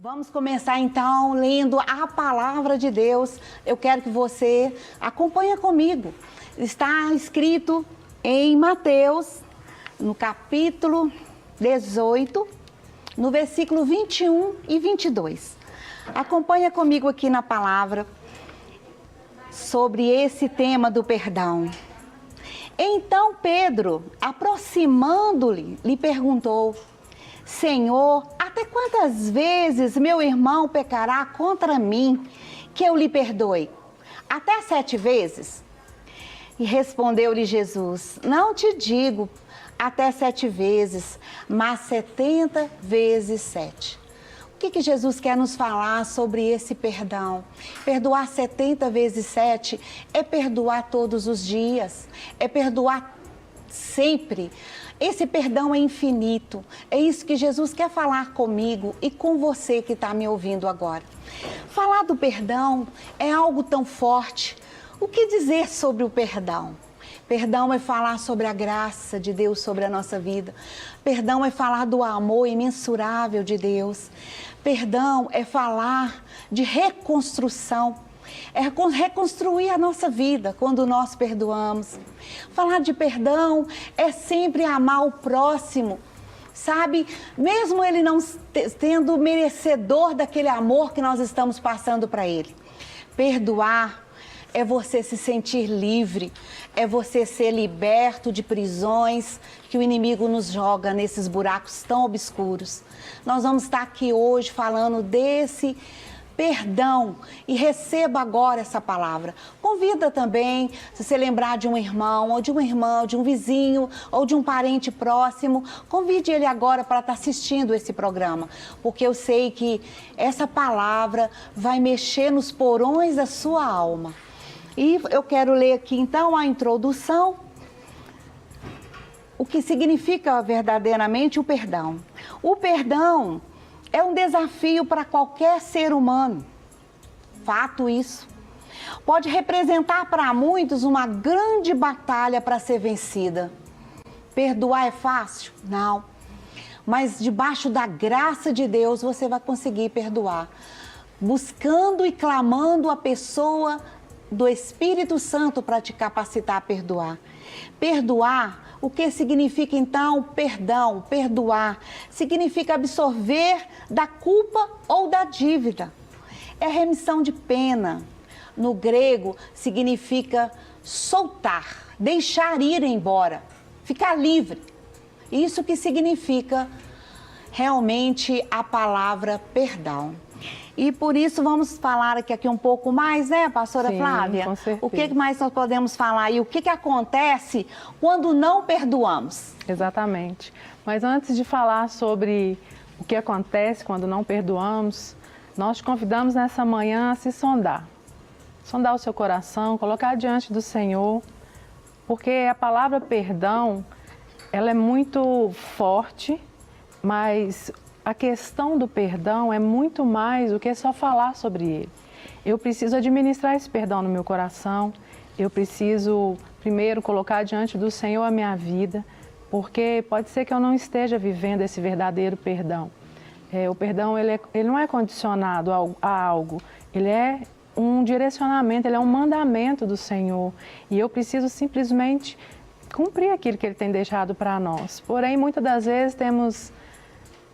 Vamos começar então lendo a palavra de Deus. Eu quero que você acompanhe comigo. Está escrito em Mateus, no capítulo 18, no versículo 21 e 22. Acompanha comigo aqui na palavra sobre esse tema do perdão. Então Pedro, aproximando-lhe, lhe perguntou: Senhor, até quantas vezes meu irmão pecará contra mim, que eu lhe perdoe? Até 7 vezes? E respondeu-lhe Jesus: Não te digo até 7 vezes, mas 70 vezes 7. O que Jesus quer nos falar sobre esse perdão? Perdoar 70 vezes 7 é perdoar todos os dias, é perdoar sempre. Esse perdão é infinito. É isso que Jesus quer falar comigo e com você que está me ouvindo agora. Falar do perdão é algo tão forte. O que dizer sobre o perdão? Perdão é falar sobre a graça de Deus sobre a nossa vida. Perdão é falar do amor imensurável de Deus. Perdão é falar de reconstrução. É reconstruir a nossa vida quando nós perdoamos. Falar de perdão é sempre amar o próximo, sabe? Mesmo ele não sendo merecedor daquele amor que nós estamos passando para ele. Perdoar é você se sentir livre, é você ser liberto de prisões que o inimigo nos joga nesses buracos tão obscuros. Nós vamos estar aqui hoje falando desse perdão e receba agora essa palavra. Convida também, se você lembrar de um irmão, ou de uma irmã, de um vizinho, ou de um parente próximo, convide ele agora para estar assistindo esse programa, porque eu sei que essa palavra vai mexer nos porões da sua alma. E eu quero ler aqui então a introdução, o que significa verdadeiramente o perdão. O perdão é um desafio para qualquer ser humano. Fato isso. Pode representar para muitos uma grande batalha para ser vencida. Perdoar é fácil? Não. Mas debaixo da graça de Deus você vai conseguir perdoar. Buscando e clamando a pessoa do Espírito Santo para te capacitar a perdoar. Perdoar, o que significa então perdão? Perdoar significa absorver da culpa ou da dívida. É remissão de pena. No grego significa soltar, deixar ir embora, ficar livre. Isso que significa realmente a palavra perdão. E por isso vamos falar aqui um pouco mais, né, pastora Flávia? Com certeza. O que mais nós podemos falar e o que acontece quando não perdoamos? Exatamente. Mas antes de falar sobre o que acontece quando não perdoamos, nós te convidamos nessa manhã a se sondar. Sondar o seu coração, colocar diante do Senhor, porque a palavra perdão, ela é muito forte, mas a questão do perdão é muito mais do que só falar sobre ele. Eu preciso administrar esse perdão no meu coração, eu preciso primeiro colocar diante do Senhor a minha vida, porque pode ser que eu não esteja vivendo esse verdadeiro perdão. O perdão ele não é condicionado a algo, ele é um direcionamento, ele é um mandamento do Senhor e eu preciso simplesmente cumprir aquilo que ele tem deixado para nós. Porém, muitas das vezes temos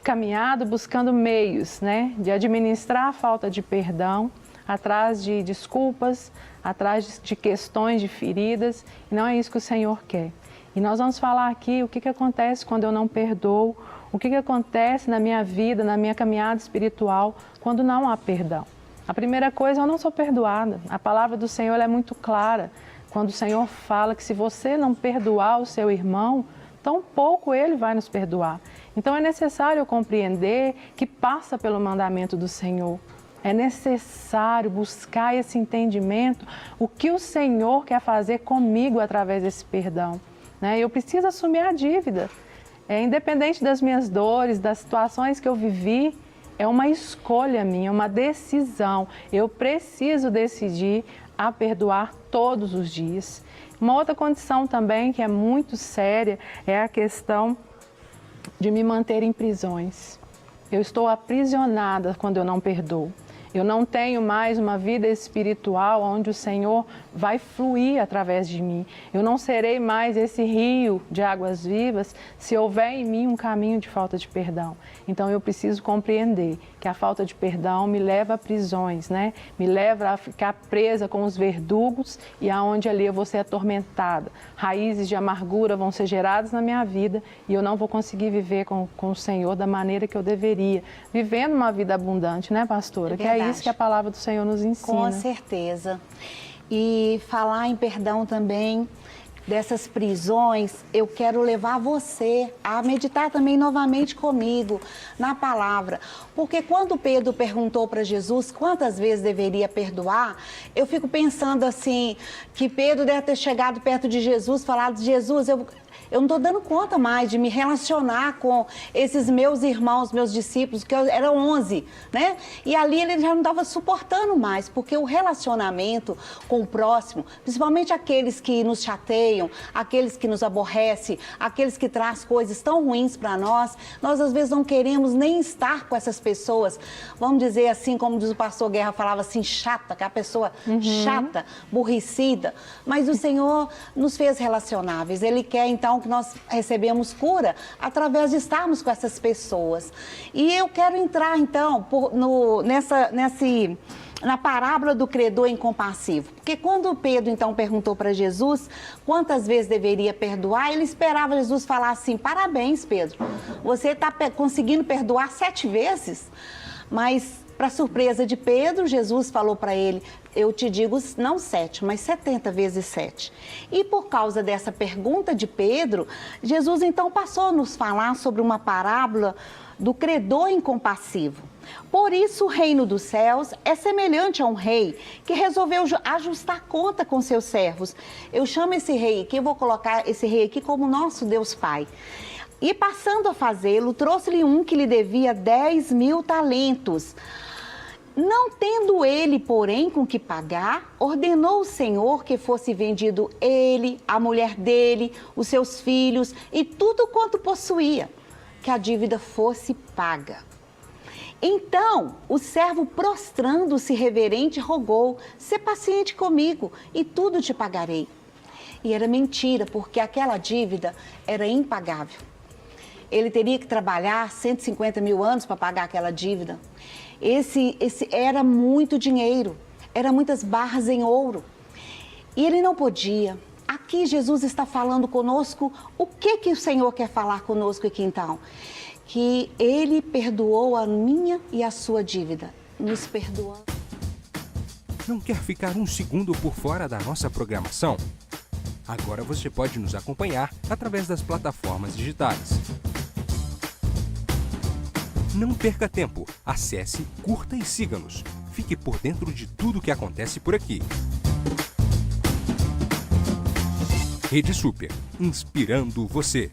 caminhado buscando meios, né, de administrar a falta de perdão, atrás de desculpas, atrás de questões, de feridas, e não é isso que o Senhor quer. E nós vamos falar aqui o que acontece quando eu não perdoo, o que acontece na minha vida, na minha caminhada espiritual, quando não há perdão. A primeira coisa, eu não sou perdoada. A palavra do Senhor é muito clara, quando o Senhor fala que se você não perdoar o seu irmão, tão pouco ele vai nos perdoar. Então é necessário compreender que passa pelo mandamento do Senhor. É necessário buscar esse entendimento, o que o Senhor quer fazer comigo através desse perdão. Eu preciso assumir a dívida. Independente das minhas dores, das situações que eu vivi, é uma escolha minha, uma decisão. Eu preciso decidir a perdoar todos os dias. Uma outra condição também que é muito séria é a questão de me manter em prisões. Eu estou aprisionada quando eu não perdoo. Eu não tenho mais uma vida espiritual onde o Senhor vai fluir através de mim. Eu não serei mais esse rio de águas vivas se houver em mim um caminho de falta de perdão. Então eu preciso compreender que a falta de perdão me leva a prisões, né? Me leva a ficar presa com os verdugos e aonde ali eu vou ser atormentada. Raízes de amargura vão ser geradas na minha vida e eu não vou conseguir viver com o Senhor da maneira que eu deveria. Vivendo uma vida abundante, né, pastora? Que é isso que a palavra do Senhor nos ensina. Com certeza. E falar em perdão também, dessas prisões, eu quero levar você a meditar também novamente comigo na palavra. Porque quando Pedro perguntou para Jesus quantas vezes deveria perdoar, eu fico pensando assim, que Pedro deve ter chegado perto de Jesus e falado: Jesus, eu não estou dando conta mais de me relacionar com esses meus irmãos, meus discípulos, que eram 11, né? E ali ele já não estava suportando mais, porque o relacionamento com o próximo, principalmente aqueles que nos chateiam, aqueles que nos aborrecem, aqueles que trazem coisas tão ruins para nós às vezes não queremos nem estar com essas pessoas, vamos dizer assim, como diz o pastor Guerra, falava assim, chata, que é a pessoa chata, aborrecida, mas o Senhor nos fez relacionáveis, Ele quer então que nós recebemos cura através de estarmos com essas pessoas. E eu quero entrar então na parábola do credor incompassivo. Porque quando Pedro então perguntou para Jesus quantas vezes deveria perdoar, ele esperava Jesus falar assim: parabéns, Pedro, você está conseguindo perdoar 7 vezes? Mas, para surpresa de Pedro, Jesus falou para ele: eu te digo não 7, mas 70 vezes 7. E por causa dessa pergunta de Pedro, Jesus então passou a nos falar sobre uma parábola do credor incompassivo. Por isso o reino dos céus é semelhante a um rei que resolveu ajustar conta com seus servos. Eu chamo esse rei aqui, eu vou colocar esse rei aqui como nosso Deus Pai. E passando a fazê-lo, trouxe-lhe um que lhe devia 10.000 talentos. Não tendo ele, porém, com que pagar, ordenou o Senhor que fosse vendido ele, a mulher dele, os seus filhos e tudo quanto possuía, que a dívida fosse paga. Então, o servo, prostrando-se reverente, rogou: sê paciente comigo e tudo te pagarei. E era mentira, porque aquela dívida era impagável. Ele teria que trabalhar 150 mil anos para pagar aquela dívida. Esse era muito dinheiro, eram muitas barras em ouro. E ele não podia. Aqui Jesus está falando conosco. O que o Senhor quer falar conosco aqui então? Que Ele perdoou a minha e a sua dívida, nos perdoando. Não quer ficar um segundo por fora da nossa programação? Agora você pode nos acompanhar através das plataformas digitais. Não perca tempo, acesse, curta e siga-nos. Fique por dentro de tudo o que acontece por aqui. Rede Super, inspirando você.